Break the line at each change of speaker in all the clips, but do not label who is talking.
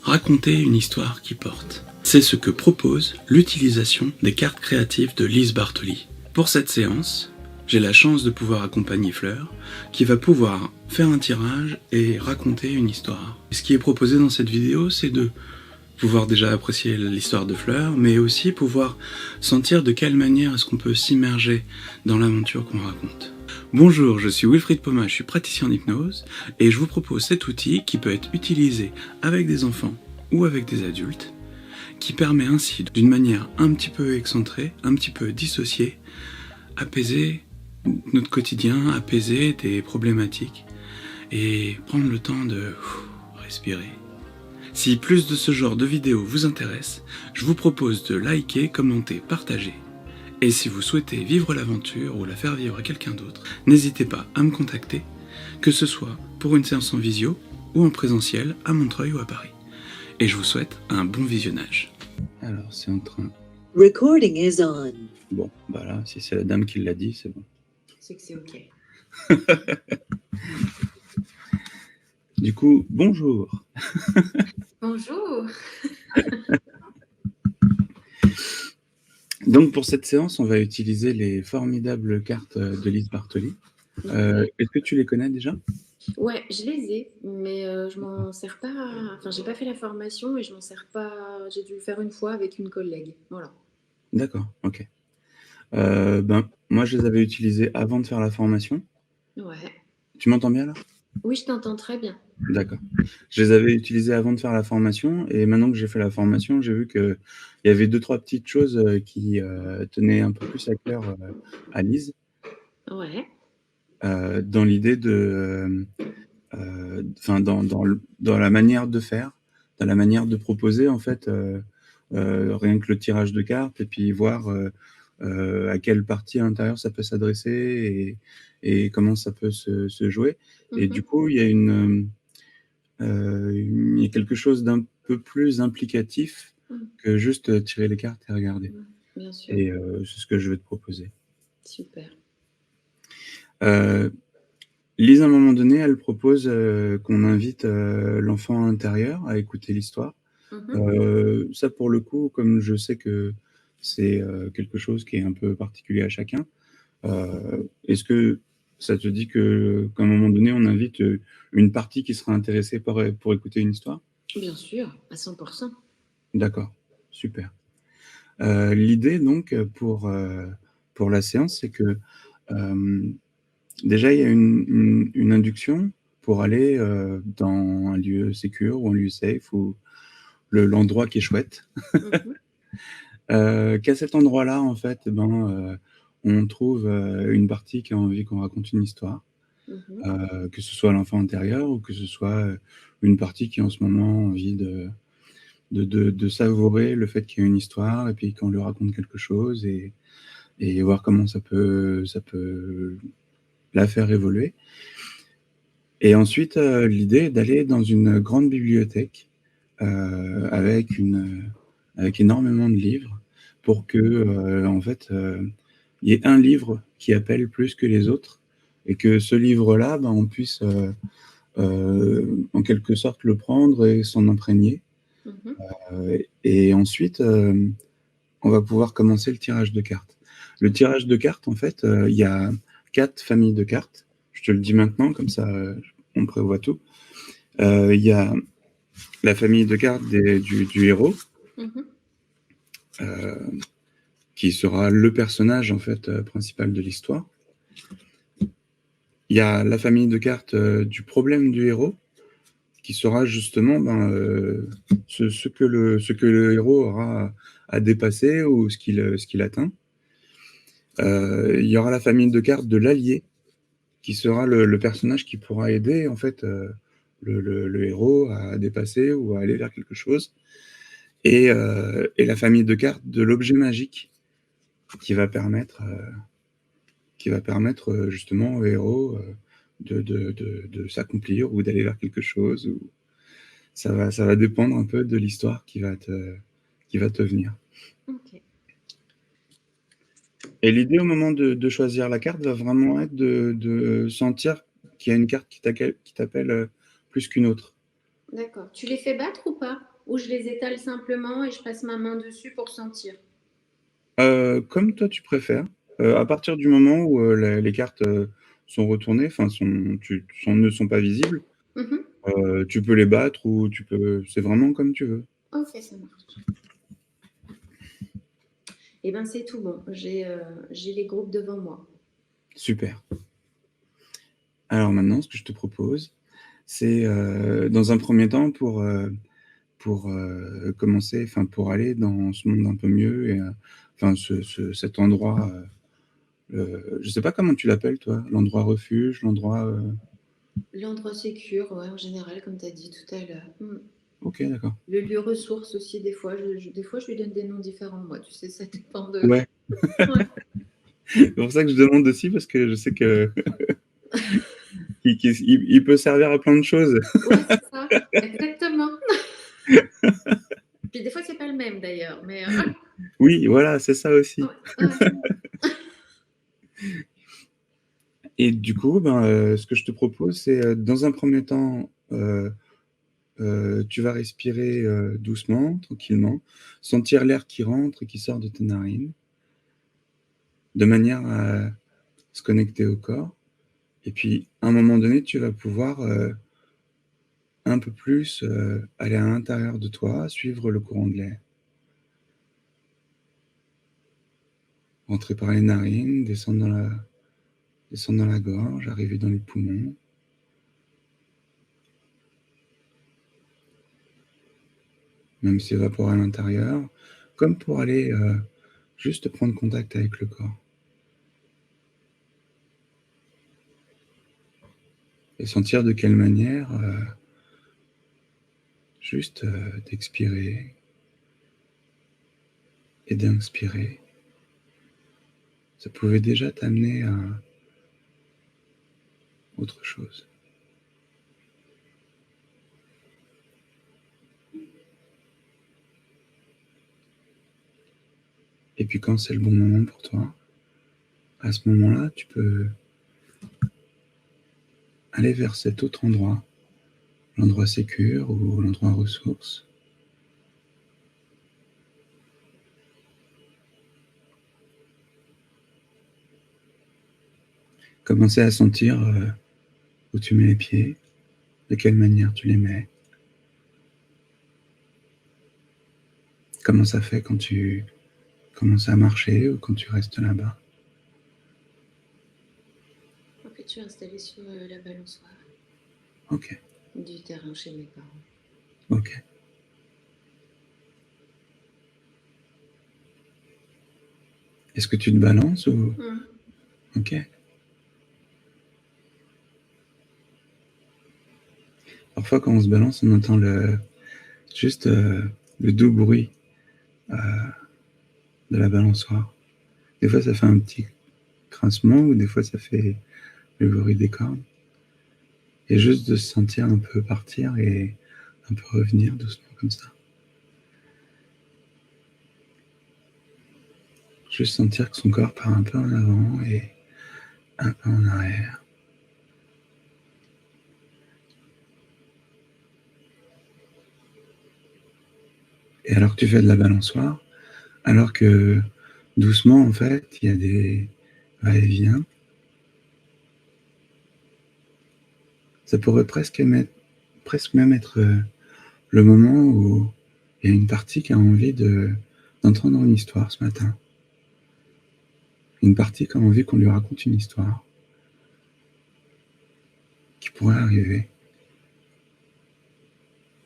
Raconter une histoire qui porte. C'est ce que propose l'utilisation des cartes créatives de Lise Bartoli. Pour cette séance, j'ai la chance de pouvoir accompagner Fleur, qui va pouvoir faire un tirage et raconter une histoire. Ce qui est proposé dans cette vidéo, c'est de pouvoir déjà apprécier l'histoire de Fleur, mais aussi pouvoir sentir de quelle manière est-ce qu'on peut s'immerger dans l'aventure qu'on raconte. Bonjour, je suis Wilfried Poma, je suis praticien en hypnose, et je vous propose cet outil qui peut être utilisé avec des enfants ou avec des adultes, qui permet ainsi, d'une manière un petit peu excentrée, un petit peu dissociée, apaiser notre quotidien, apaiser des problématiques, et prendre le temps de respirer. Si plus de ce genre de vidéos vous intéresse, je vous propose de liker, commenter, partager. Et si vous souhaitez vivre l'aventure ou la faire vivre à quelqu'un d'autre, n'hésitez pas à me contacter, que ce soit pour une séance en visio ou en présentiel à Montreuil ou à Paris. Et je vous souhaite un bon visionnage. Alors, c'est en train...
Recording is on.
Bon, bah là, si c'est la dame qui l'a dit, c'est bon.
C'est que c'est OK.
Du coup, bonjour.
Bonjour.
Donc pour cette séance, on va utiliser les formidables cartes de Lise Bartoli. Est-ce que tu les connais déjà?
Ouais, je les ai, mais je m'en sers pas. Enfin, j'ai pas fait la formation et je m'en sers pas. J'ai dû le faire une fois avec une collègue. Voilà.
D'accord, ok. Moi, je les avais utilisées avant de faire la formation.
Ouais.
Tu m'entends bien là?
Oui, je t'entends très bien.
D'accord. Je les avais utilisées avant de faire la formation et maintenant que j'ai fait la formation, j'ai vu qu'il y avait 2-3 petites choses qui tenaient un peu plus à cœur à Lise.
Ouais.
Dans l'idée de... Enfin, dans la manière de faire, dans la manière de proposer, en fait, rien que le tirage de cartes et puis voir à quelle partie à l'intérieur ça peut s'adresser et comment ça peut se jouer. Et du coup, il y a quelque chose d'un peu plus implicatif que juste tirer les cartes et regarder.
Bien sûr.
Et c'est ce que je vais te proposer.
Super.
Lise, à un moment donné, elle propose qu'on invite l'enfant intérieur à écouter l'histoire. Ça, pour le coup, comme je sais que c'est quelque chose qui est un peu particulier à chacun, est-ce que ça te dit qu'à un moment donné, on invite une partie qui sera intéressée pour écouter une histoire?
Bien sûr, à 100%.
D'accord, super. L'idée, donc, pour la séance, c'est que déjà, il y a une induction pour aller dans un lieu sécure ou un lieu safe ou l'endroit qui est chouette. Qu'à cet endroit-là, en fait, on trouve une partie qui a envie qu'on raconte une histoire, que ce soit l'enfant intérieur ou que ce soit une partie qui, en ce moment, a envie de savourer le fait qu'il y a une histoire et puis qu'on lui raconte quelque chose et voir comment ça peut la faire évoluer. Et ensuite, l'idée est d'aller dans une grande bibliothèque avec énormément de livres pour que, en fait, il y ait un livre qui appelle plus que les autres et que ce livre-là, on puisse en quelque sorte le prendre et s'en imprégner. Et ensuite, on va pouvoir commencer le tirage de cartes. Le tirage de cartes, en fait, il y a 4 familles de cartes. Je te le dis maintenant, comme ça, on prévoit tout. Il y a la famille de cartes du héros, qui sera le personnage, en fait, principal de l'histoire. Il y a la famille de cartes du problème du héros, qui sera justement ce que le héros aura à dépasser ou ce qu'il atteint. Il y aura la famille de cartes de l'allié, qui sera le personnage qui pourra aider, en fait, le héros à dépasser ou à aller vers quelque chose. Et la famille de cartes de l'objet magique, qui va permettre justement au héros de s'accomplir ou d'aller vers quelque chose. Ou ça va dépendre un peu de l'histoire qui va te venir.
OK.
Et l'idée au moment de choisir la carte va vraiment être de sentir qu'il y a une carte qui t'appelle plus qu'une autre.
D'accord. Tu les fais battre ou pas? ou je les étale simplement et je passe ma main dessus pour sentir?
Comme toi tu préfères. À partir du moment où, les cartes, sont retournées, enfin ne sont pas visibles,
Mmh.
tu peux les battre ou tu peux c'est vraiment comme tu veux.
OK, ça marche. Et ben, c'est tout bon. J'ai les groupes devant moi.
Super. Alors maintenant, ce que je te propose, c'est, dans un premier temps commencer, enfin pour aller dans ce monde un peu mieux et enfin cet endroit, je sais pas comment tu l'appelles toi? L'endroit refuge, l'endroit,
L'endroit sécure, ouais, en général, comme tu as dit tout à l'heure. Mmh.
OK, d'accord.
Le lieu ressource aussi, des fois, des fois, je lui donne des noms différents, moi, tu sais, ça dépend de.
Ouais,
Ouais,
c'est pour ça que je demande aussi parce que je sais que il peut servir à plein de choses.
ouais, c'est ça, exactement. Puis des fois, c'est pas le même d'ailleurs, mais
Oui, voilà, c'est ça aussi.
ouais, ouais.
Et du coup, ben, ce que je te propose, c'est, dans un premier temps, tu vas respirer, doucement, tranquillement, sentir l'air qui rentre et qui sort de tes narines, de manière à se connecter au corps. Et puis, à un moment donné, tu vas pouvoir, un peu plus, aller à l'intérieur de toi, suivre le courant de l'air. Rentrer par les narines, descendre dans la gorge, arriver dans les poumons, même s'évaporer à l'intérieur, comme pour aller, juste prendre contact avec le corps. Et sentir de quelle manière, juste, d'expirer et d'inspirer, ça pouvait déjà t'amener à autre chose. Et puis quand c'est le bon moment pour toi, à ce moment-là, tu peux aller vers cet autre endroit, l'endroit sécure ou l'endroit ressource. Commencer à sentir, où tu mets les pieds, de quelle manière tu les mets, comment ça fait quand tu commences à marcher ou quand tu restes là-bas.
En fait, je suis installée sur la balançoire
OK,
du terrain chez mes parents.
OK. Est-ce que tu te balances ou
Mmh.
OK. Parfois, quand on se balance, on entend juste, le doux bruit, heu, de la balançoire. Des fois, ça fait un petit grincement ou des fois, ça fait le bruit des cordes et juste de se sentir un peu partir et un peu revenir doucement comme ça. Juste sentir que son corps part un peu en avant et un peu en arrière. Et alors que tu fais de la balançoire, alors que doucement, en fait, il y a des va-et-vient, ça pourrait presque même être, le moment où il y a une partie qui a envie d'entendre une histoire ce matin. Une partie qui a envie qu'on lui raconte une histoire qui pourrait arriver.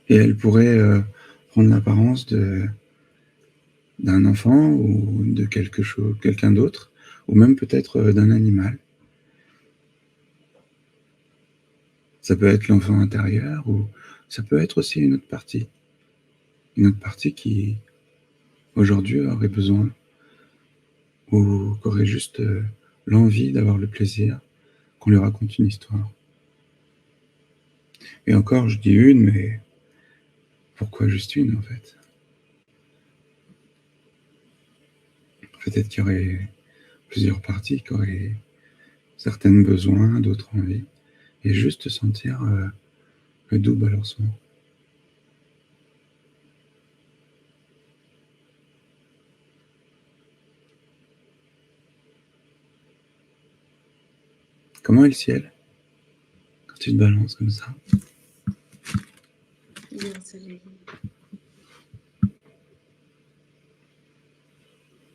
Et elle pourrait, prendre l'apparence d'un enfant ou de quelqu'un d'autre, ou même peut-être, d'un animal. Ça peut être l'enfant intérieur ou ça peut être aussi une autre partie. Une autre partie qui, aujourd'hui, aurait besoin ou qui aurait juste, l'envie d'avoir le plaisir qu'on lui raconte une histoire. Et encore, je dis une, mais pourquoi juste une, en fait? Peut-être qu'il y aurait plusieurs parties qui auraient certaines besoins, d'autres envies, et juste sentir, le doux balancement. Comment est le ciel quand tu te balances comme ça?
Il est ensoleillé.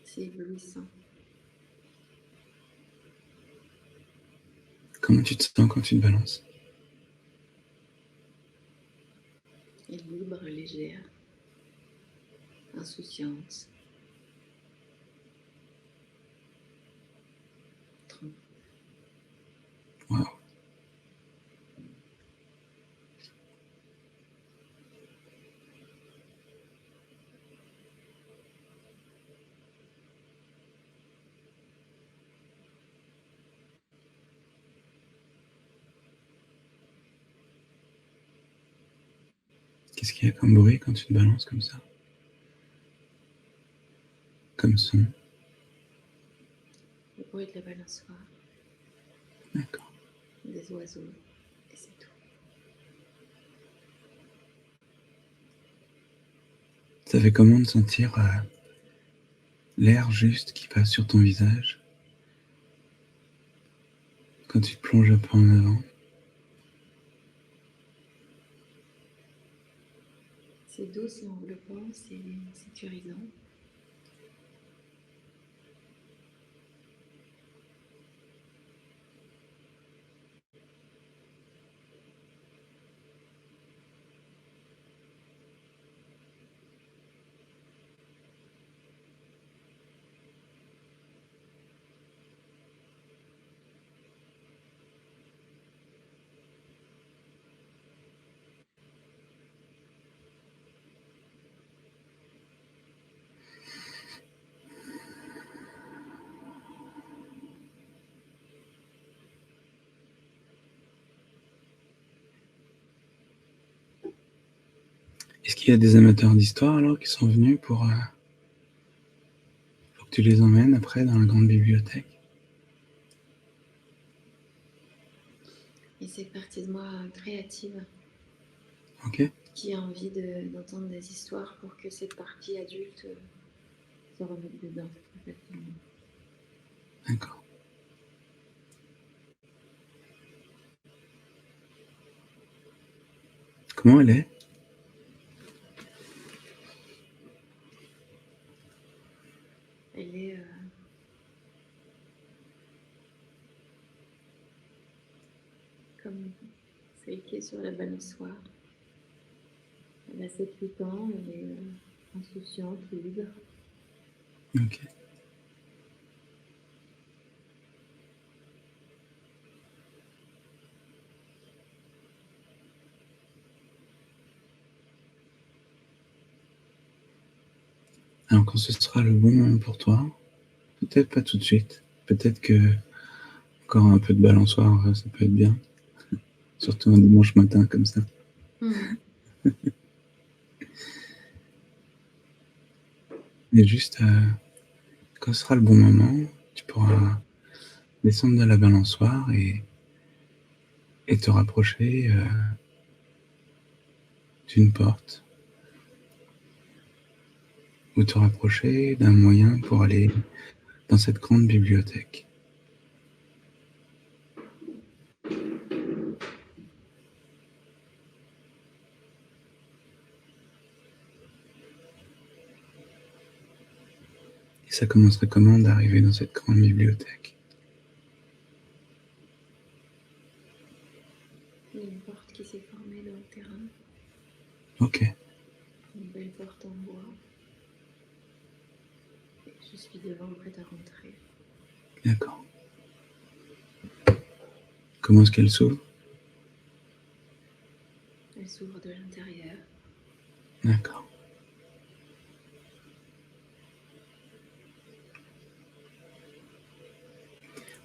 C'est éblouissant.
Comment tu te sens quand tu te balances?
Et libre, légère, insouciante, tranquille.
Waouh. Qu'est-ce qu'il y a comme bruit quand tu te balances comme ça? Comme son?
Le bruit de la balançoire,
D'accord.
des oiseaux, et c'est tout.
Ça fait comment de sentir l'air juste qui passe sur ton visage quand tu te plonges un peu en avant?
C'est doux, c'est enveloppant, c'est sécurisant.
Est-ce qu'il y a des amateurs d'histoire alors qui sont venus pour que tu les emmènes après dans la grande bibliothèque?
Et cette partie de moi créative
Ok.
qui a envie d'entendre des histoires pour que cette partie adulte se remette dedans très facilement.
D'accord. Comment elle est?
Elle est comme celle qui est sur la balançoire. Elle a 7-8 ans, elle est insouciante, libre.
Ok. Alors quand ce sera le bon moment pour toi, peut-être pas tout de suite, peut-être que encore un peu de balançoire, ça peut être bien, surtout un dimanche matin comme ça.
Mmh.
Mais juste quand ce sera le bon moment, tu pourras descendre de la balançoire et te rapprocher d'une porte ou te rapprocher d'un moyen pour aller dans cette grande bibliothèque. Et ça commencerait comment d'arriver dans cette grande bibliothèque?
Il y a une porte qui s'est formée dans le terrain,
Ok,
une belle porte en bois. Et je suis devant, prête à rentrer.
d'accord. Comment est-ce qu'elle s'ouvre?
Elle s'ouvre de l'intérieur.
D'accord.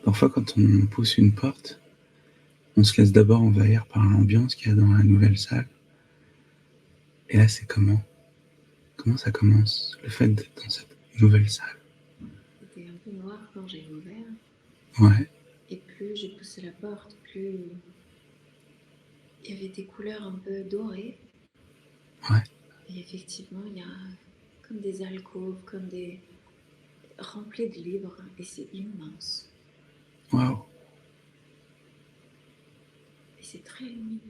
Parfois, quand on pousse une porte, on se laisse d'abord envahir par l'ambiance qu'il y a dans la nouvelle salle. Et là, c'est comment? Comment ça commence, le fait d'être dans cette nouvelle salle?
C'était un peu noir quand j'ai ouvert.
Ouais,
Et plus j'ai poussé la porte, plus il y avait des couleurs un peu dorées.
ouais,
Et effectivement, il y a comme des alcôves, comme des remplis de livres. Et c'est immense.
waouh.
très lumineux.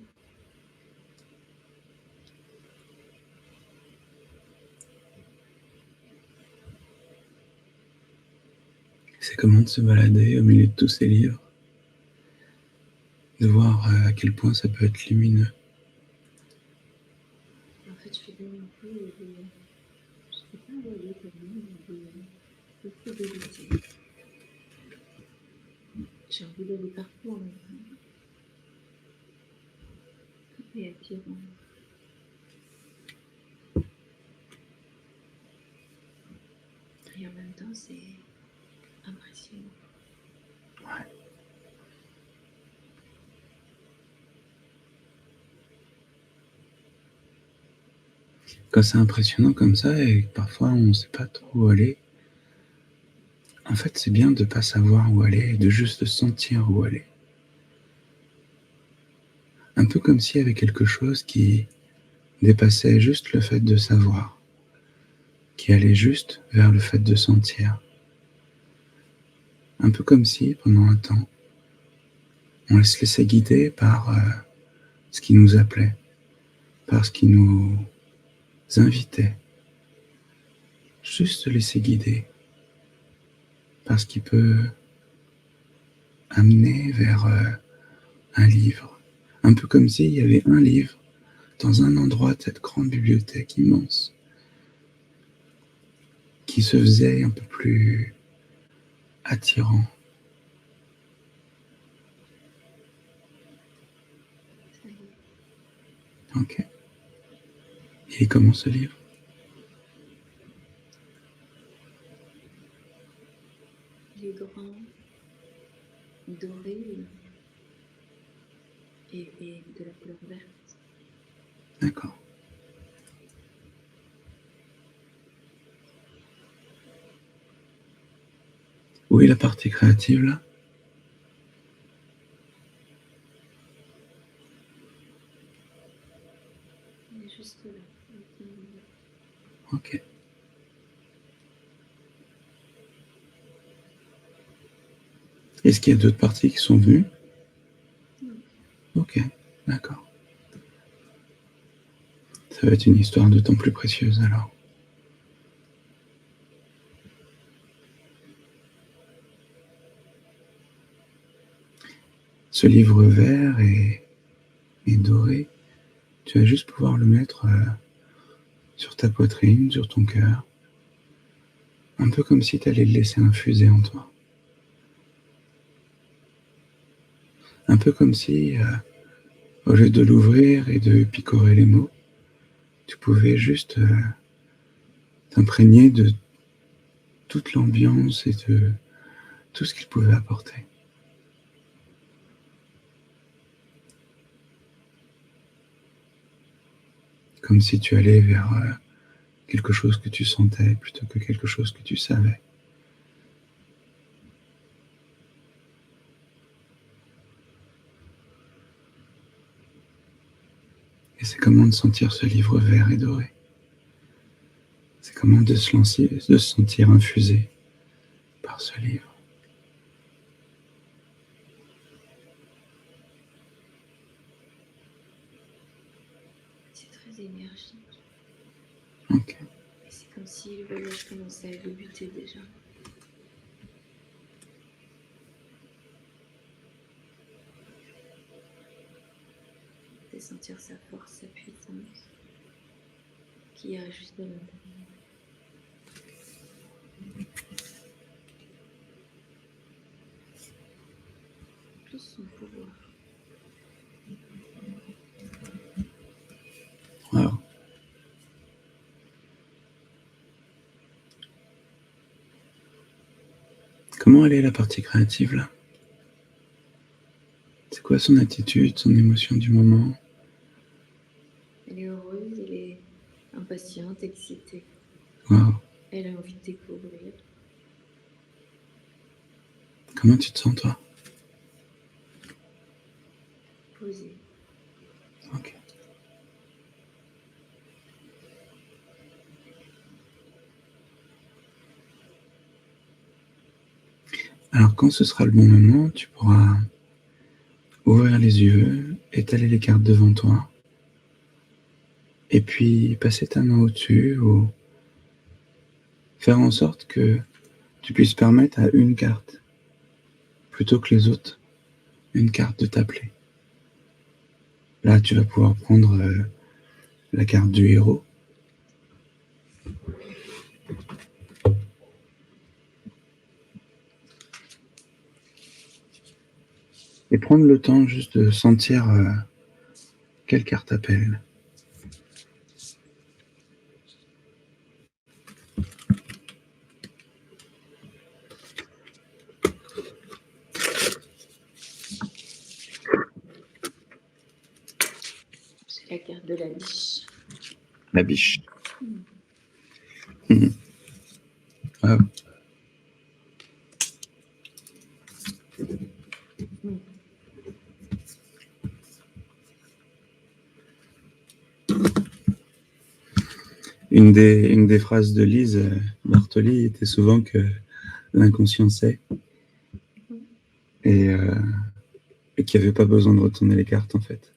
C'est comment de se balader au milieu de tous ces livres, de voir à quel point ça peut être lumineux.
En fait, je fais comme un peu des... Je sais pas avaler tellement, des fidélités. J'ai envie d'aller partout en même temps. Tout est attirant. Et en même temps, c'est impressionnant.
Ouais. Quand c'est impressionnant comme ça et que parfois on ne sait pas trop où aller, en fait c'est bien de ne pas savoir où aller et de juste sentir où aller. Un peu comme s'il y avait quelque chose qui dépassait juste le fait de savoir, qui allait juste vers le fait de sentir. Un peu comme si, pendant un temps, on se laissait guider par ce qui nous appelait, par ce qui nous invitait. Juste se laisser guider par ce qui peut amener vers un livre. Un peu comme s'il y avait un livre dans un endroit de cette grande bibliothèque immense qui se faisait un peu plus attirant.
Ça y est.
Ok. Et comment ce livre?
Il est grand, doré et de la couleur verte.
D'accord. Où est la partie créative là?
Il est juste là.
Ok. Est-ce qu'il y a d'autres parties qui sont venues?
Non.
Ok, d'accord. Ça va être une histoire d'autant plus précieuse alors. Ce livre vert et doré, tu vas juste pouvoir le mettre sur ta poitrine, sur ton cœur, un peu comme si tu allais le laisser infuser en toi. Un peu comme si, au lieu de l'ouvrir et de picorer les mots, tu pouvais juste t'imprégner de toute l'ambiance et de tout ce qu'il pouvait apporter. Comme si tu allais vers quelque chose que tu sentais plutôt que quelque chose que tu savais. Et c'est comment de sentir ce livre vert et doré. C'est comment de se sentir infusé par ce livre.
C'est très énergique.
Ok.
Et c'est comme si le voyage commençait à débuter déjà. De sentir sa force, sa puissance qui a juste à l'intérieur. Plus son pouvoir.
Wow. Comment elle est la partie créative là? C'est quoi son attitude, son émotion du moment?
Elle est heureuse, elle est impatiente, excitée.
Wow.
Elle a envie de découvrir.
Comment tu te sens toi?
Posée.
Ok. Alors quand ce sera le bon moment, tu pourras ouvrir les yeux étaler les cartes devant toi, et puis passer ta main au-dessus, ou faire en sorte que tu puisses permettre à une carte, plutôt que les autres, une carte de t'appeler. Là, tu vas pouvoir prendre la carte du héros. Et prendre le temps juste de sentir quelle carte appelle.
C'est la carte de la biche.
La biche. Mmh. Wow. Une des phrases de Lise Bartoli était souvent que l'inconscient sait, et qu'il n'y avait pas besoin de retourner les cartes en fait.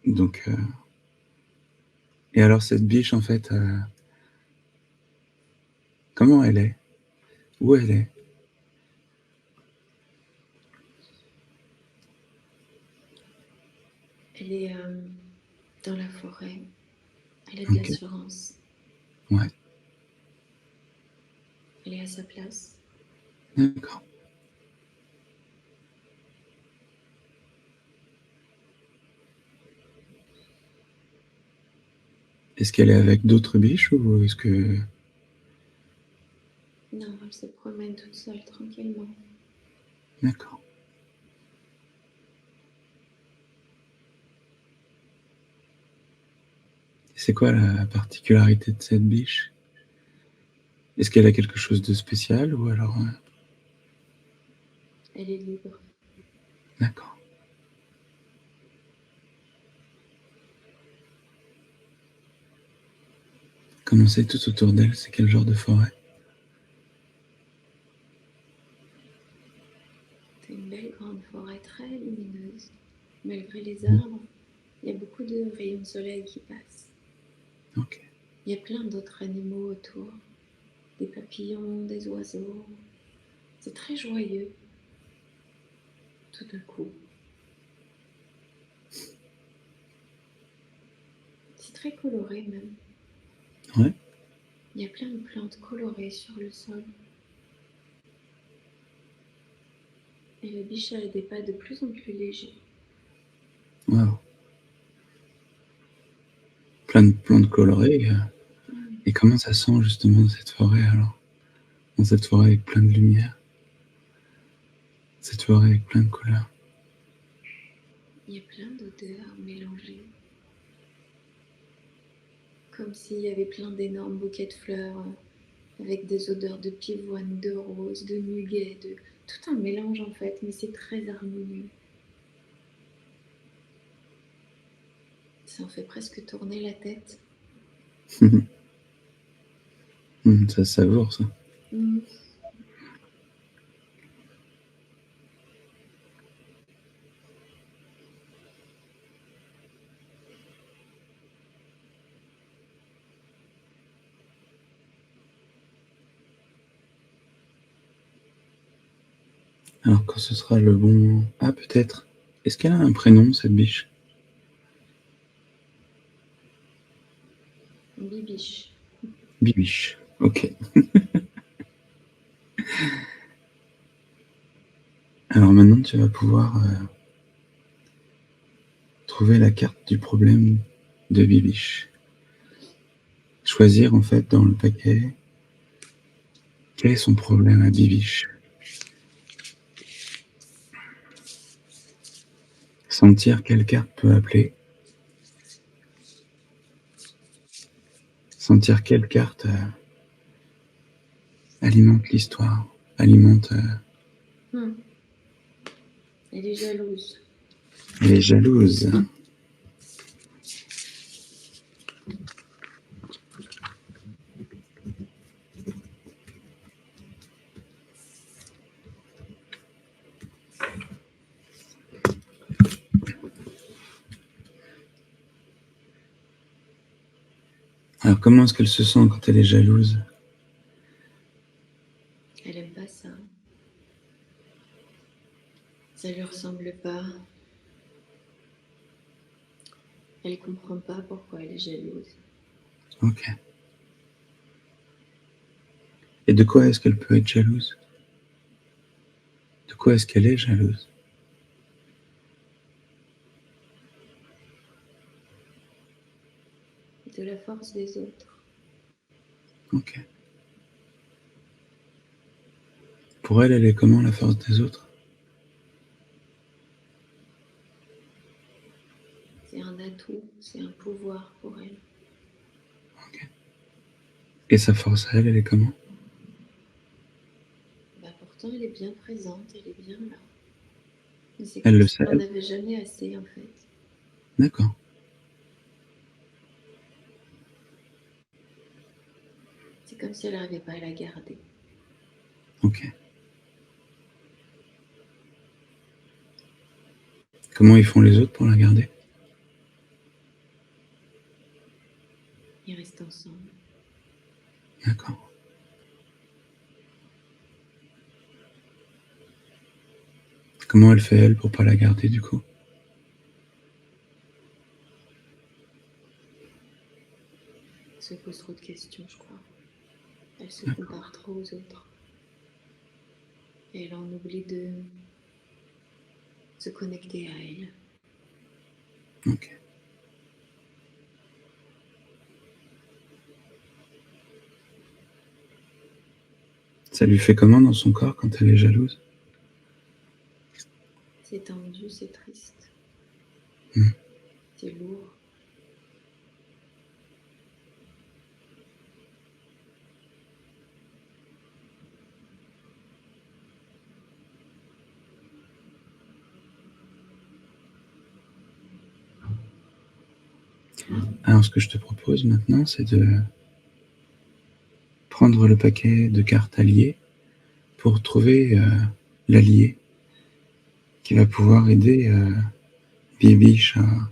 Donc, et alors cette biche en fait, comment elle est? Où elle est?
Elle est dans la forêt. Elle a de
Ok.
l'assurance.
Ouais.
Elle est à sa place.
D'accord. Est-ce qu'elle est avec d'autres biches ou est-ce que...
Non, elle se promène toute seule, tranquillement.
D'accord. C'est quoi la particularité de cette biche? Est-ce qu'elle a quelque chose de spécial ou alors...
Elle est libre.
D'accord. Comme on sait tout autour d'elle, c'est quel genre de forêt?
C'est une belle grande forêt très lumineuse. Malgré les arbres, il y a beaucoup de rayons de soleil qui passent.
Ok.
Il y a plein d'autres animaux autour. Des papillons, des oiseaux. C'est très joyeux. Tout d'un coup. C'est très coloré même.
Ouais.
Il y a plein de plantes colorées sur le sol. Et la biche a des pas de plus en plus légers.
Wow. Plein de plantes colorées. Et comment ça sent justement cette forêt alors? Dans cette forêt avec plein de lumière? Cette forêt avec plein de couleurs?
Il y a plein d'odeurs mélangées. Comme s'il y avait plein d'énormes bouquets de fleurs avec des odeurs de pivoine, de rose, de muguet, de tout un mélange en fait, mais c'est très harmonieux. Ça en fait presque tourner la tête.
Ça savoure ça.
Mmh.
Alors quand ce sera le bon moment... Ah peut-être. Est-ce qu'elle a un prénom cette biche?
Bibiche.
Bibiche. Ok. Alors maintenant tu vas pouvoir trouver la carte du problème de Bibiche. Choisir en fait dans le paquet quel est son problème à Bibiche. Sentir quelle carte peut appeler. Sentir quelle carte alimente l'histoire, alimente...
Elle est jalouse.
Elle est jalouse. Alors, comment est-ce qu'elle se sent quand elle est jalouse?
Elle aime pas ça. Ça lui ressemble pas. Elle comprend pas pourquoi elle est jalouse.
Ok. Et de quoi est-ce qu'elle peut être jalouse? De quoi est-ce qu'elle est jalouse?
De la force des autres.
Ok. Pour elle, elle est comment, la force des autres?
C'est un atout, c'est un pouvoir pour elle.
Ok. Et sa force à elle, elle est comment?
Bah pourtant, elle est bien présente, elle est bien là. Mais c'est
Elle
comme
le
si
sait,
on
elle?
n'avait jamais assez, en fait.
D'accord.
C'est comme si elle n'arrivait pas à la garder.
Ok. Comment ils font les autres pour la garder?
Ils restent ensemble.
D'accord. Comment elle fait, elle, pour pas la garder, du coup?
Elle se pose trop de questions, je crois. Elle se
D'accord.
compare trop aux autres. Et elle en oublie de se connecter à elle.
Ok. Ça lui fait comment dans son corps quand elle est jalouse?
C'est tendu, c'est triste.
Hmm.
C'est lourd.
Alors, ce que je te propose maintenant, c'est de prendre le paquet de cartes alliées pour trouver l'allié qui va pouvoir aider Bibiche à,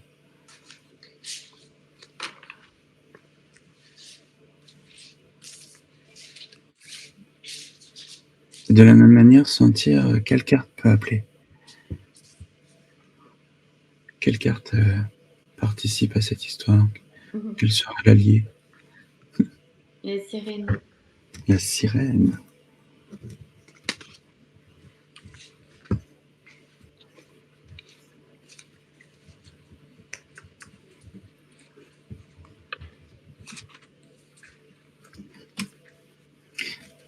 de la même manière, sentir quelle carte peut appeler, quelle carte participe à cette histoire, quel sera l'allié.
La sirène.
La sirène.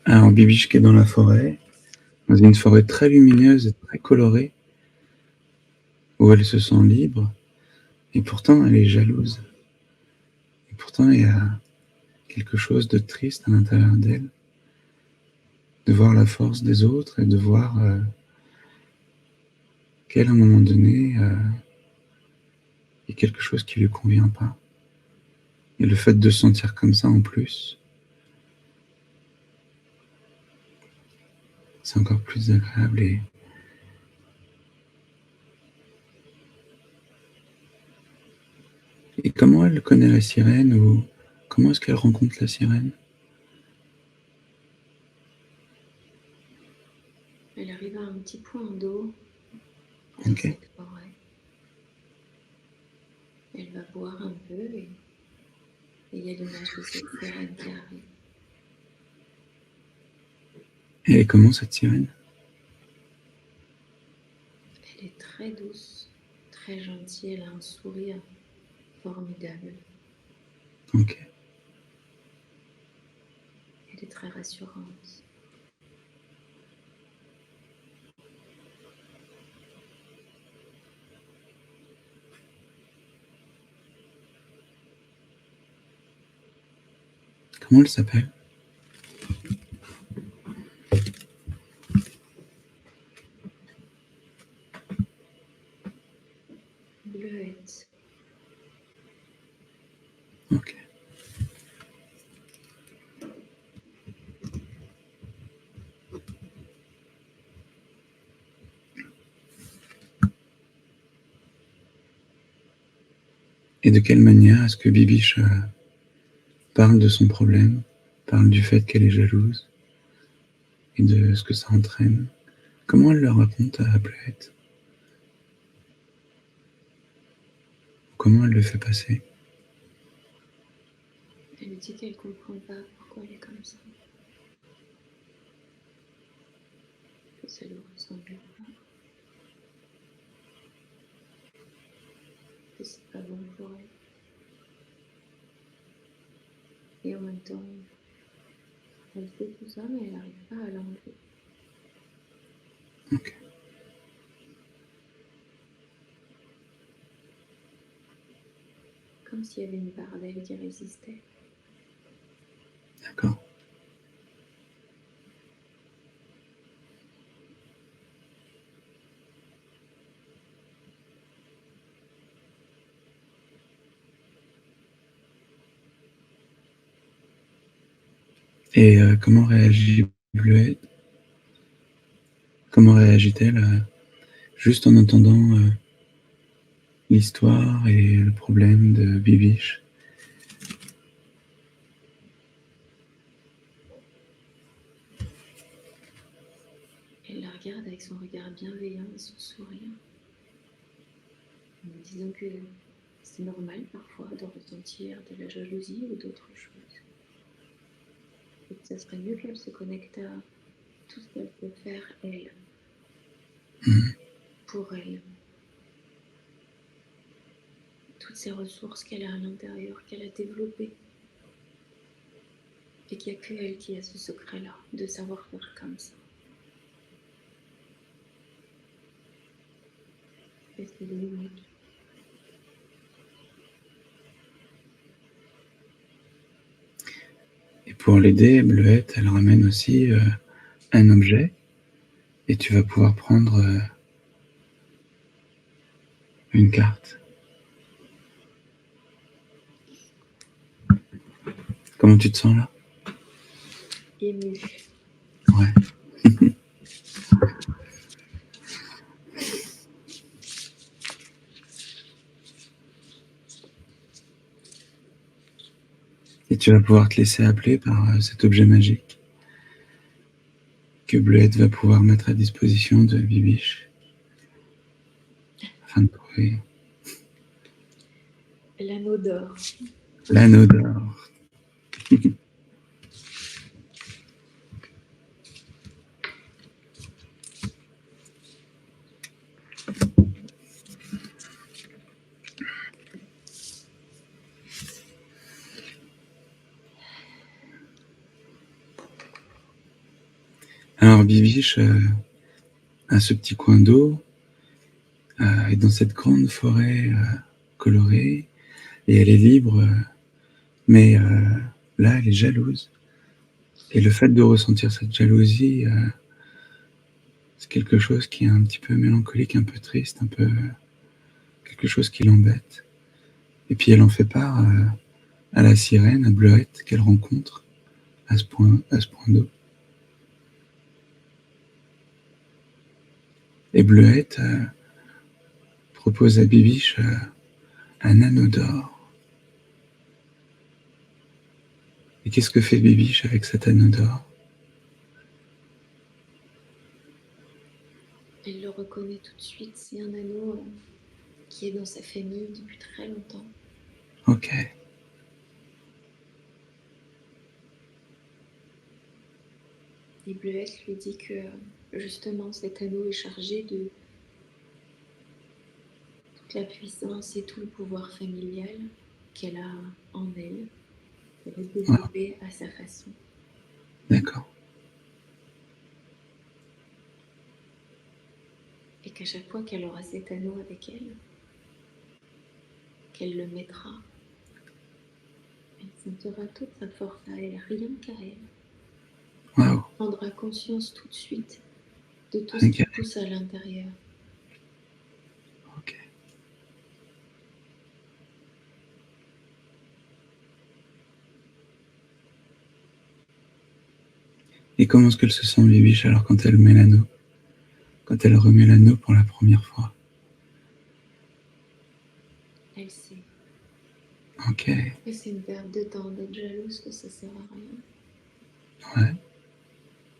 Alors, Bibiche qui est dans la forêt, dans une forêt très lumineuse et très colorée, où elle se sent libre, et pourtant elle est jalouse. Et pourtant il y a quelque chose de triste à l'intérieur d'elle, de voir la force des autres et de voir qu'elle, à un moment donné, il y a quelque chose qui lui convient pas. Et le fait de se sentir comme ça en plus, c'est encore plus agréable. Et comment elle connaît la sirène, ou comment est-ce qu'elle rencontre la sirène?
Elle arrive à un petit point d'eau dans
Ok.
cette forêt. Elle va boire un peu et il y a l'image de cette sirène qui arrive.
Et elle est comment, cette sirène?
Elle est très douce, très gentille, elle a un sourire formidable.
Ok.
Elle est très rassurante.
Comment elle s'appelle?
Bleuette.
Ok. Et de quelle manière est-ce que Bibiche parle de son problème, parle du fait qu'elle est jalouse et de ce que ça entraîne. Comment elle le raconte à Bleuette? Comment elle le fait passer?
Elle lui dit qu'elle comprend pas pourquoi elle est comme ça. Que ça lui ressemble pas. Que c'est pas bon pour elle. Et en même temps, elle fait tout ça, mais elle n'arrive pas à l'enlever.
Ok.
Comme s'il y avait une part d'elle qui résistait.
D'accord. Et comment réagit Bleuette? Comment réagit-elle juste en entendant l'histoire et le problème de Bibiche?
Elle la regarde avec son regard bienveillant et son sourire, en lui disant que c'est normal parfois de ressentir de la jalousie ou d'autres choses. Et que ça serait mieux qu'elle se connecte à tout ce qu'elle peut faire, elle, pour elle. Toutes ces ressources qu'elle a à l'intérieur, qu'elle a développées. Et qu'il n'y a que elle qui a ce secret-là, de savoir faire comme ça. Et c'est unique.
Et pour l'aider, Bleuette, elle ramène aussi un objet. Et tu vas pouvoir prendre une carte. Comment tu te sens là?
Émue.
Ouais. Et tu vas pouvoir te laisser appeler par cet objet magique que Bleuette va pouvoir mettre à disposition de Bibiche afin de trouver
L'anneau d'or.
l'anneau d'or. Alors Bibiche a ce petit coin d'eau, est dans cette grande forêt colorée, et elle est libre, mais là elle est jalouse. Et le fait de ressentir cette jalousie, c'est quelque chose qui est un petit peu mélancolique, un peu triste, un peu quelque chose qui l'embête. Et puis elle en fait part à la sirène, à Bleuette, qu'elle rencontre à ce point d'eau. Et Bleuette propose à Bibiche un anneau d'or. Et qu'est-ce que fait Bibiche avec cet anneau d'or?
Elle le reconnaît tout de suite. C'est un anneau qui est dans sa famille depuis très longtemps.
Ok.
Et Bleuette lui dit que justement cet anneau est chargé de toute la puissance et tout le pouvoir familial qu'elle a en elle, qu'elle a développé à sa façon.
D'accord.
Et qu'à chaque fois qu'elle aura cet anneau avec elle, qu'elle le mettra, elle sentira toute sa force à elle, rien qu'à elle.
Waouh.
Elle prendra conscience tout de suite de tout ce
Ok.
qui pousse à l'intérieur.
Ok. Et comment est-ce qu'elle se sent, Bibiche, alors quand elle met l'anneau? Quand elle remet l'anneau pour la première fois?
Elle sait.
Ok.
Et c'est une perte de temps d'être jalouse, que ça sert à rien.
Ouais.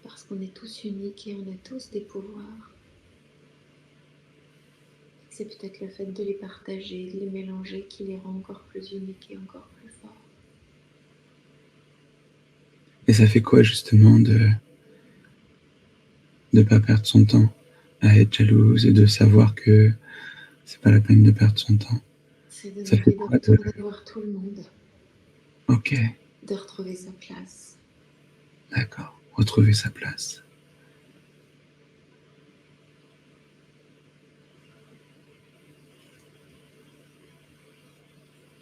Parce qu'on est tous uniques et on a tous des pouvoirs. C'est peut-être le fait de les partager, de les mélanger qui les rend encore plus uniques et encore plus forts.
Et ça fait quoi justement de ne pas perdre son temps à être jalouse et de savoir que c'est pas la peine de perdre son temps?
C'est de
Ça fait
demander de
quoi de...
retourner voir tout le monde,
Ok,
de retrouver sa place.
d'accord. Retrouver sa place.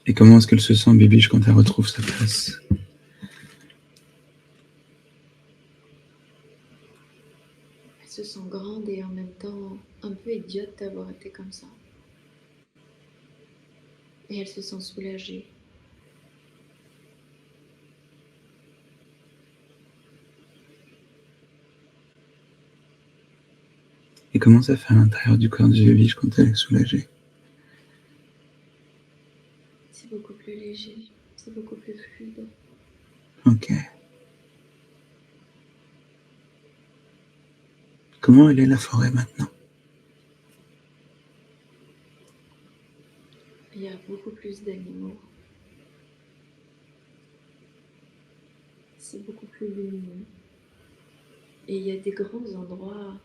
Et comment est-ce qu'elle se sent, Bibiche, quand elle retrouve sa place?
Elle se sent grande et en même temps un peu idiote d'avoir été comme ça. Et elle se sent soulagée.
Et comment ça fait à l'intérieur du corps de Bibiche quand elle est soulagée?
C'est beaucoup plus léger, c'est beaucoup plus fluide.
Ok. Comment elle est la forêt maintenant?
Il y a beaucoup plus d'animaux. C'est beaucoup plus lumineux. Et il y a des grands endroits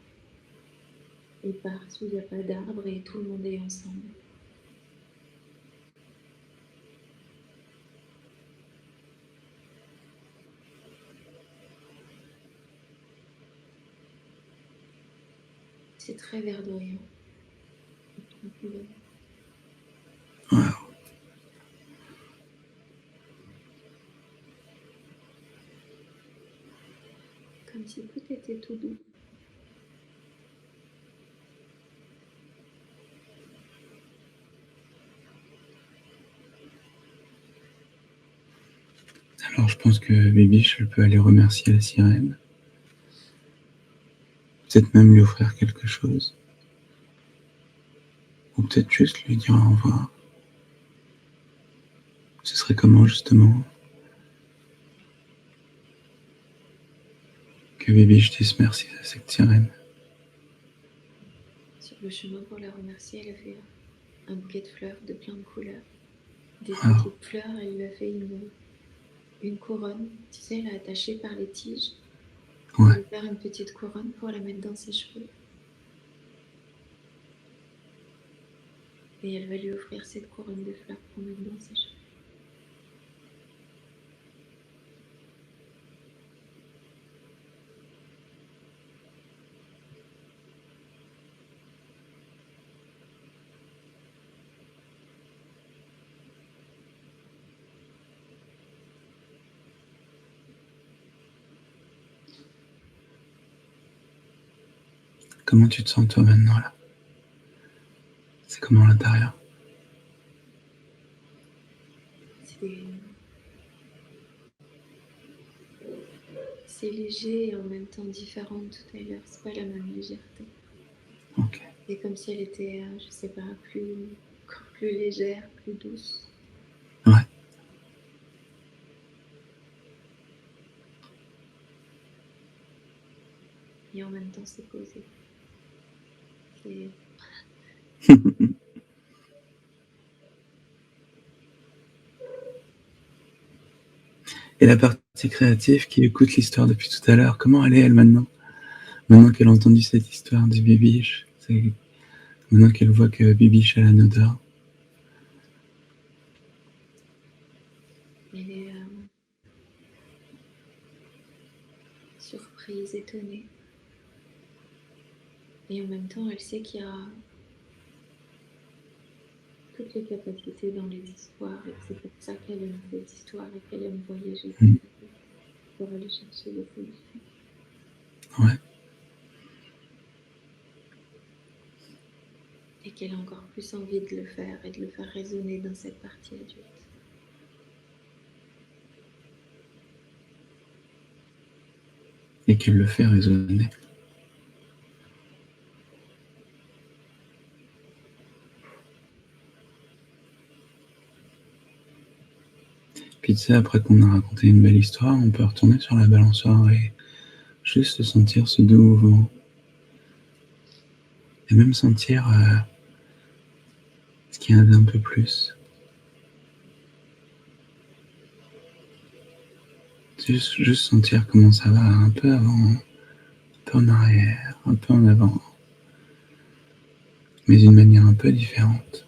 éparses où il n'y a pas d'arbres et tout le monde est ensemble. C'est très verdoyant.
Wow.
Comme si tout était tout doux.
Alors je pense que Bibiche, elle peut aller remercier la sirène. Peut-être même lui offrir quelque chose. Ou peut-être juste lui dire au revoir. Ce serait comment justement que Bibiche dise merci à cette sirène?
Sur le chemin pour la remercier, elle a fait un bouquet de fleurs de plein de couleurs. Des
Wow.
petites fleurs, elle lui a fait une couronne. Tu sais, elle a attaché par les tiges. Elle
Ouais.
lui faire une petite couronne pour la mettre dans ses cheveux. Et elle va lui offrir cette couronne de fleurs pour mettre dans ses cheveux.
Comment tu te sens toi maintenant là? C'est comment à l'intérieur?
C'est léger et en même temps différent de tout à l'heure. C'est pas la même légèreté.
Ok.
C'est comme si elle était, je sais pas, encore plus légère, plus douce.
Ouais.
Et en même temps, c'est posé. C'est
Et la partie créative qui écoute l'histoire depuis tout à l'heure, comment elle est elle maintenant? Maintenant qu'elle a entendu cette histoire du Bibiche, maintenant qu'elle voit que Bibiche a la odeur.
Elle est surprise, étonnée. Et en même temps, elle sait qu'il y a toutes les capacités dans les histoires et que c'est pour ça qu'elle aime ces histoires et qu'elle aime voyager dans
Mm.
sa vie pour aller chercher des solutions.
Ouais.
Et qu'elle a encore plus envie de le faire et de le faire résonner dans cette partie adulte.
Et qu'elle le fait résonner. Puis tu sais, après qu'on a raconté une belle histoire, on peut retourner sur la balançoire et juste sentir ce doux mouvement. Et même sentir ce qu'il y a d'un peu plus. Juste sentir comment ça va, un peu avant, un peu en arrière, un peu en avant, mais d'une manière un peu différente.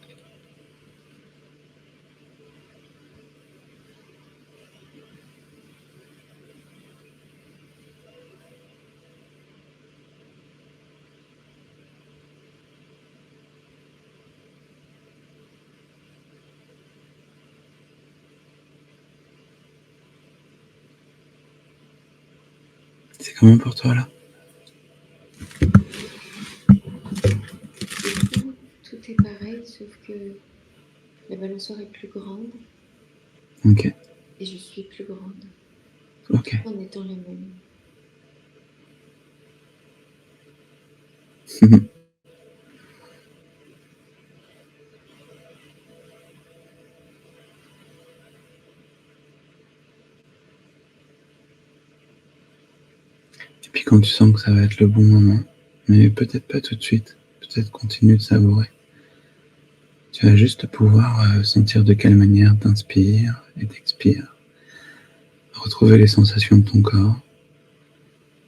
C'est comment pour toi là?
Tout est pareil, sauf que la balançoire est plus grande.
Ok.
Et je suis plus grande.
Ok.
En étant la même.
Et puis quand tu sens que ça va être le bon moment, mais peut-être pas tout de suite, peut-être continue de savourer. Tu vas juste pouvoir sentir de quelle manière t'inspires et t'expires. Retrouver les sensations de ton corps.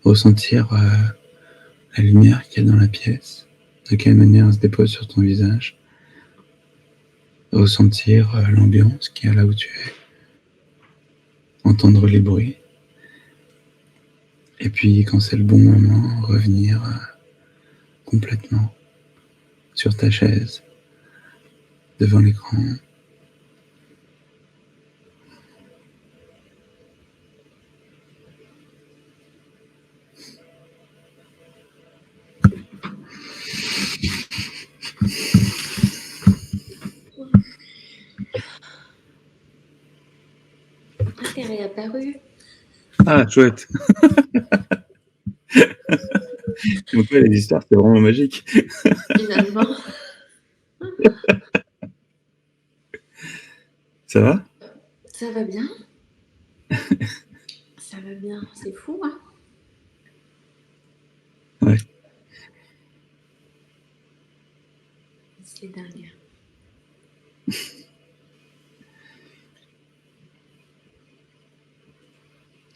Ressentir la lumière qu'il y a dans la pièce. De quelle manière elle se dépose sur ton visage. Ressentir l'ambiance qu'il y a là où tu es. Entendre les bruits. Et puis quand c'est le bon moment, revenir complètement sur ta chaise, devant l'écran.
Ah, t'es réapparu.
Ah, chouette. Donc ouais, les histoires, c'est vraiment magique.
Finalement.
Ça va?
Ça va bien. Ça va bien. C'est fou, hein?
Ouais.
C'est dingue.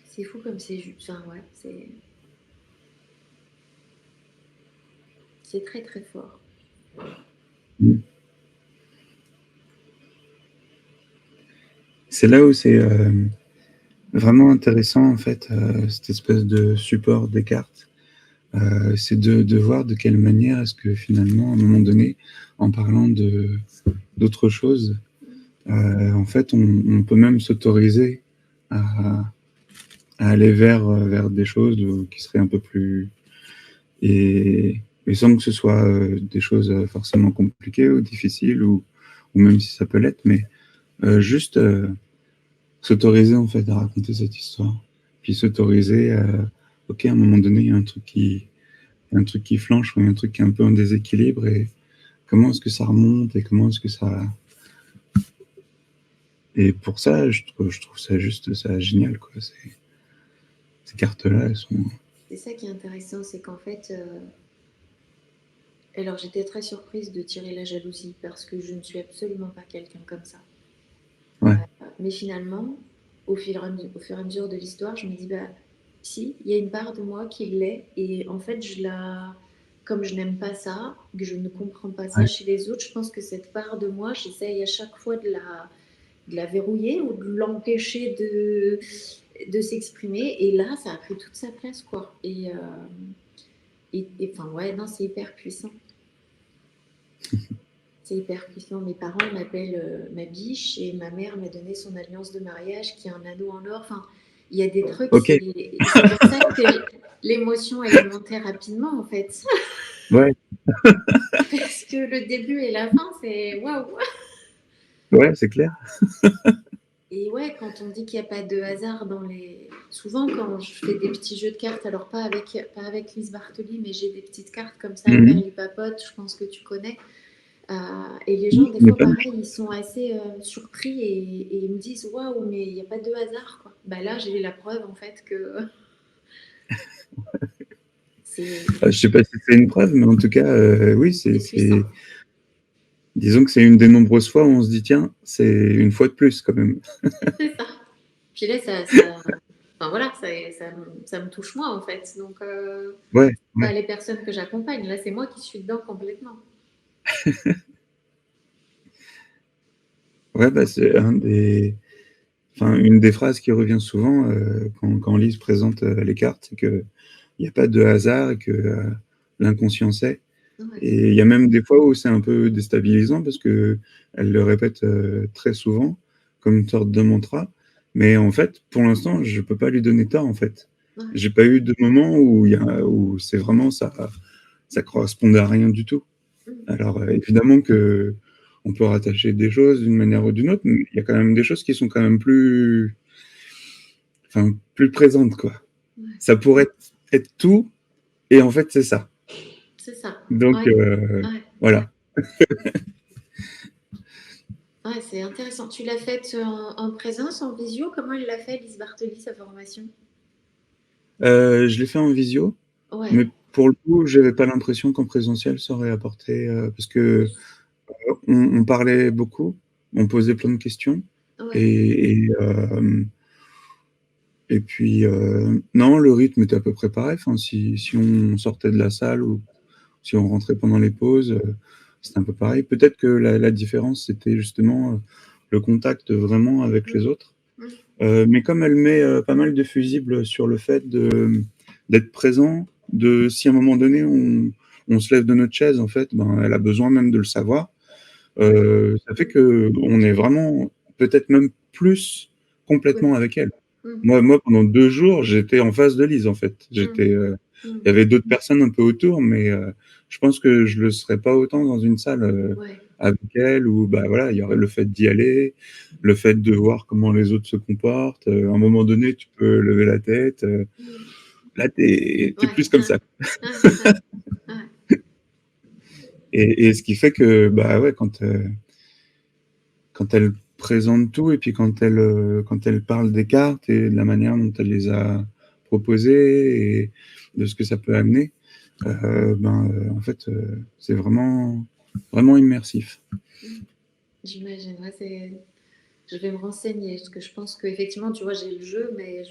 C'est fou comme c'est juste. Enfin, ouais, c'est très très fort.
C'est là où c'est vraiment intéressant, en fait, cette espèce de support des cartes. C'est de voir de quelle manière est-ce que finalement, à un moment donné, en parlant d'autre chose, en fait, on peut même s'autoriser à aller vers des choses qui seraient un peu plus... Et sans que ce soit des choses forcément compliquées ou difficiles, ou même si ça peut l'être, mais juste s'autoriser en fait à raconter cette histoire. Puis s'autoriser ok, à un moment donné, il y a un truc qui flanche, ou il y a un truc qui est un peu en déséquilibre, et comment est-ce que ça remonte, et comment est-ce que ça... Et pour ça, je trouve ça juste ça génial, quoi. Ces cartes-là, elles sont...
C'est ça qui est intéressant, c'est qu'en fait, alors j'étais très surprise de tirer la jalousie parce que je ne suis absolument pas quelqu'un comme ça.
Ouais.
Mais finalement, au fur et à mesure de l'histoire, je me dis, bah, si, il y a une part de moi qui l'est. Et en fait, comme je n'aime pas ça, que je ne comprends pas ça
Ouais.
chez les autres, je pense que cette part de moi, j'essaye à chaque fois de la verrouiller ou de l'empêcher de s'exprimer. Et là, ça a pris toute sa place, quoi. Enfin, ouais, non, c'est hyper puissant. C'est hyper puissant. Mes parents m'appellent ma biche et ma mère m'a donné son alliance de mariage qui est un anneau en or. Enfin, il y a des trucs,
Ok.
c'est pour ça que l'émotion, elle est montée rapidement, en fait.
Ouais.
Parce que le début et la fin, c'est waouh.
Ouais, c'est clair.
Et ouais, quand on dit qu'il n'y a pas de hasard dans les... Souvent, quand je fais des petits jeux de cartes, alors pas avec Lise Bartoli, mais j'ai des petites cartes comme ça,
Mhm.
Perlipapote, je pense que tu connais. Et les gens,
Oui,
des
mais
fois,
pas
pareil, ils sont assez surpris et ils me disent waouh, mais il n'y a pas de hasard, quoi. Bah là, j'ai la preuve en fait que c'est
je sais pas si c'est une preuve, mais en tout cas, oui,
puissant.
disons que c'est une des nombreuses fois où on se dit, tiens, c'est une fois de plus quand même.
C'est ça. Puis là, enfin voilà, ça me touche moi en fait. Donc,
Ouais,
pas
ouais,
les personnes que j'accompagne. Là, c'est moi qui suis dedans complètement.
ouais, bah, c'est enfin, une des phrases qui revient souvent quand Lise présente les cartes, c'est qu'il n'y a pas de hasard et que l'inconscient sait.
Ouais,
Et il y a même des fois où c'est un peu déstabilisant parce que elle le répète très souvent comme une sorte de mantra. Mais en fait, pour l'instant, je peux pas lui donner tort en fait.
ouais.
J'ai pas eu de moment où où c'est vraiment ça correspondait à rien du tout.
Mm.
Alors évidemment que on peut rattacher des choses d'une manière ou d'une autre, mais il y a quand même des choses qui sont quand même plus présentes quoi.
Ouais,
Ça pourrait être tout et en fait c'est ça.
c'est ça.
Donc
Ouais, ouais, ouais.
voilà.
Ouais, c'est intéressant. Tu l'as faite en présence, en visio? Comment elle l'a fait, Lise Bartoli, sa formation?
Je l'ai fait en visio,
Ouais,
mais pour le coup, j'avais pas l'impression qu'en présentiel, ça aurait apporté, parce que
plus.
on parlait beaucoup, on posait plein de questions
Ouais,
et puis, non, le rythme était à peu près pareil. Enfin, si on sortait de la salle ou si on rentrait pendant les pauses, c'était un peu pareil. Peut-être que la différence, c'était justement, le contact vraiment avec
mm,
les autres.
mm,
Mais comme elle met pas mal de fusibles sur le fait d'être présent, si à un moment donné on se lève de notre chaise, en fait, ben, elle a besoin même de le savoir. Ça fait
mm,
que on est vraiment peut-être même plus complètement
connecté.
avec elle.
Mm,
Moi, pendant 2 jours, j'étais en face de Lise, en fait.
mm, mm.
Il y avait d'autres personnes un peu autour, mais je pense que je le serais pas autant dans une salle
Ouais,
avec elle, où bah voilà, il y aurait le fait d'y aller, le fait de voir comment les autres se comportent. À un moment donné, tu peux lever la tête.
mm,
Là, t'es
ouais,
plus comme ça.
ouais, ouais, ouais.
Et ce qui fait que bah ouais, quand elle présente tout et puis quand elle parle des cartes et de la manière dont elle les a proposées et de ce que ça peut amener, en fait, c'est vraiment, vraiment immersif.
Mm. J'imagine, ouais, je vais me renseigner parce que je pense qu'effectivement, tu vois, j'ai le jeu, mais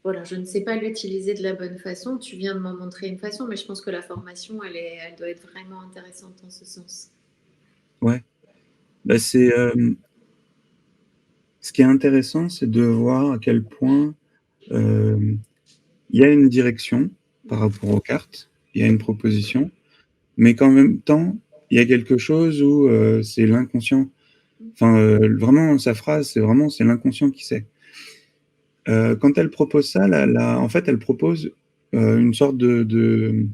voilà, je ne sais pas l'utiliser de la bonne façon. Tu viens de m'en montrer une façon, mais je pense que la formation, elle doit être vraiment intéressante en ce sens.
Ouais, bah, ce qui est intéressant, c'est de voir à quel point il y a une direction par rapport aux cartes, il y a une proposition, mais qu'en même temps, il y a quelque chose où c'est l'inconscient. Enfin, vraiment, sa phrase, c'est l'inconscient qui sait. Quand elle propose ça, en fait, elle propose une sorte de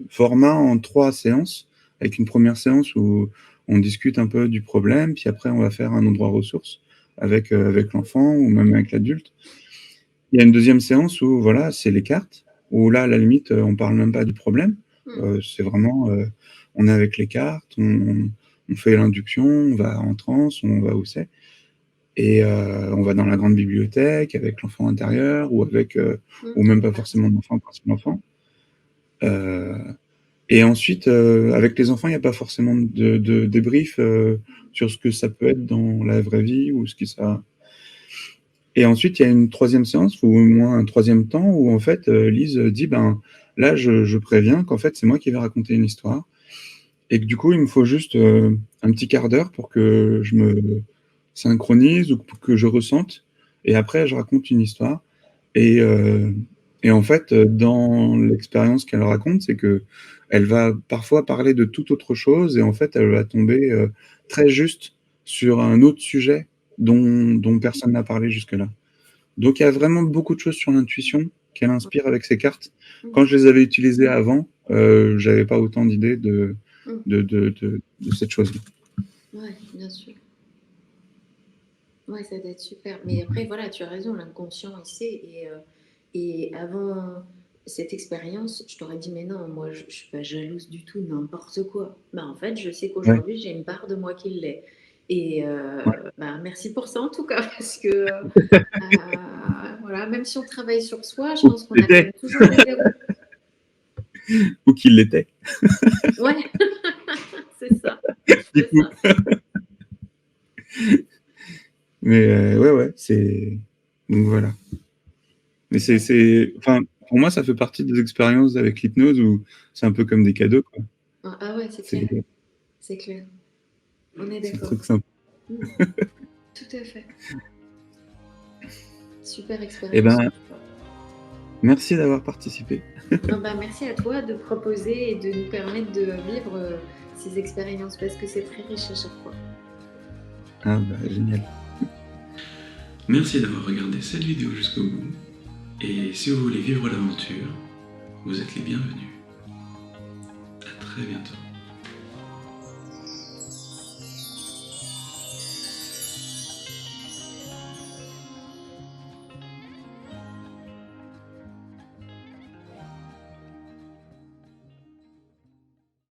format en 3 séances, avec une première séance où on discute un peu du problème, puis après on va faire un endroit ressource avec l'enfant ou même avec l'adulte. Il y a une deuxième séance où voilà, c'est les cartes, où là, à la limite, on parle même pas du problème.
Mm.
C'est vraiment, on est avec les cartes, on fait l'induction, on va en transe, on va où c'est. Et on va dans la grande bibliothèque avec l'enfant intérieur ou même
Les
pas
cartes.
forcément l'enfant quand c'est l'enfant. Euh, et ensuite, avec les enfants, il n'y a pas forcément de débrief sur ce que ça peut être dans la vraie vie ou ce qui ça. Et ensuite, il y a une troisième séance ou au moins un troisième temps où en fait, Lise dit ben là, je préviens qu'en fait c'est moi qui vais raconter une histoire et que du coup il me faut juste un petit quart d'heure pour que je me synchronise ou pour que je ressente et après je raconte une histoire. Et, euh, et en fait, dans l'expérience qu'elle raconte, c'est que elle va parfois parler de toute autre chose et en fait, elle va tomber très juste sur un autre sujet dont personne n'a parlé jusque-là. Donc il y a vraiment beaucoup de choses sur l'intuition qu'elle inspire avec ses cartes.
Mm.
Quand je les avais utilisées avant, j'avais pas autant d'idées
Mm.
de cette chose-là.
Ouais, bien sûr. Ouais, ça doit être super. Mais après, voilà, tu as raison, l'inconscient, il sait. Et avant, cette expérience, je t'aurais dit, mais non, moi, je suis pas jalouse du tout, n'importe quoi. Bah, en fait, je sais
Ouais,
qu'aujourd'hui, j'ai une part de moi qui l'est. Et
ouais.
bah, merci pour ça, en tout cas, parce que, voilà, même si on travaille sur soi, je
Ou
pense
qu'il
qu'on a quand
l'était,
même toujours des verrous.
ou qu'il l'était.
Ouais, c'est ça,
Du
c'est
coup.
ça.
Mais ouais, c'est. Donc voilà. Mais
Bah,
enfin, pour moi, ça fait partie des expériences avec l'hypnose où c'est un peu comme des cadeaux, quoi.
ah ouais, c'est
C'est
clair, c'est clair. On est
c'est un
d'accord.
truc sympa.
Mm, tout à fait. Super
Eh
expérience.
ben, merci d'avoir participé.
Non, bah, merci à toi de proposer et de nous permettre de vivre ces expériences parce que c'est très riche à chaque fois.
Ah, bah, génial.
Merci d'avoir regardé cette vidéo jusqu'au bout. Et si vous voulez vivre l'aventure, vous êtes les bienvenus. À très bientôt.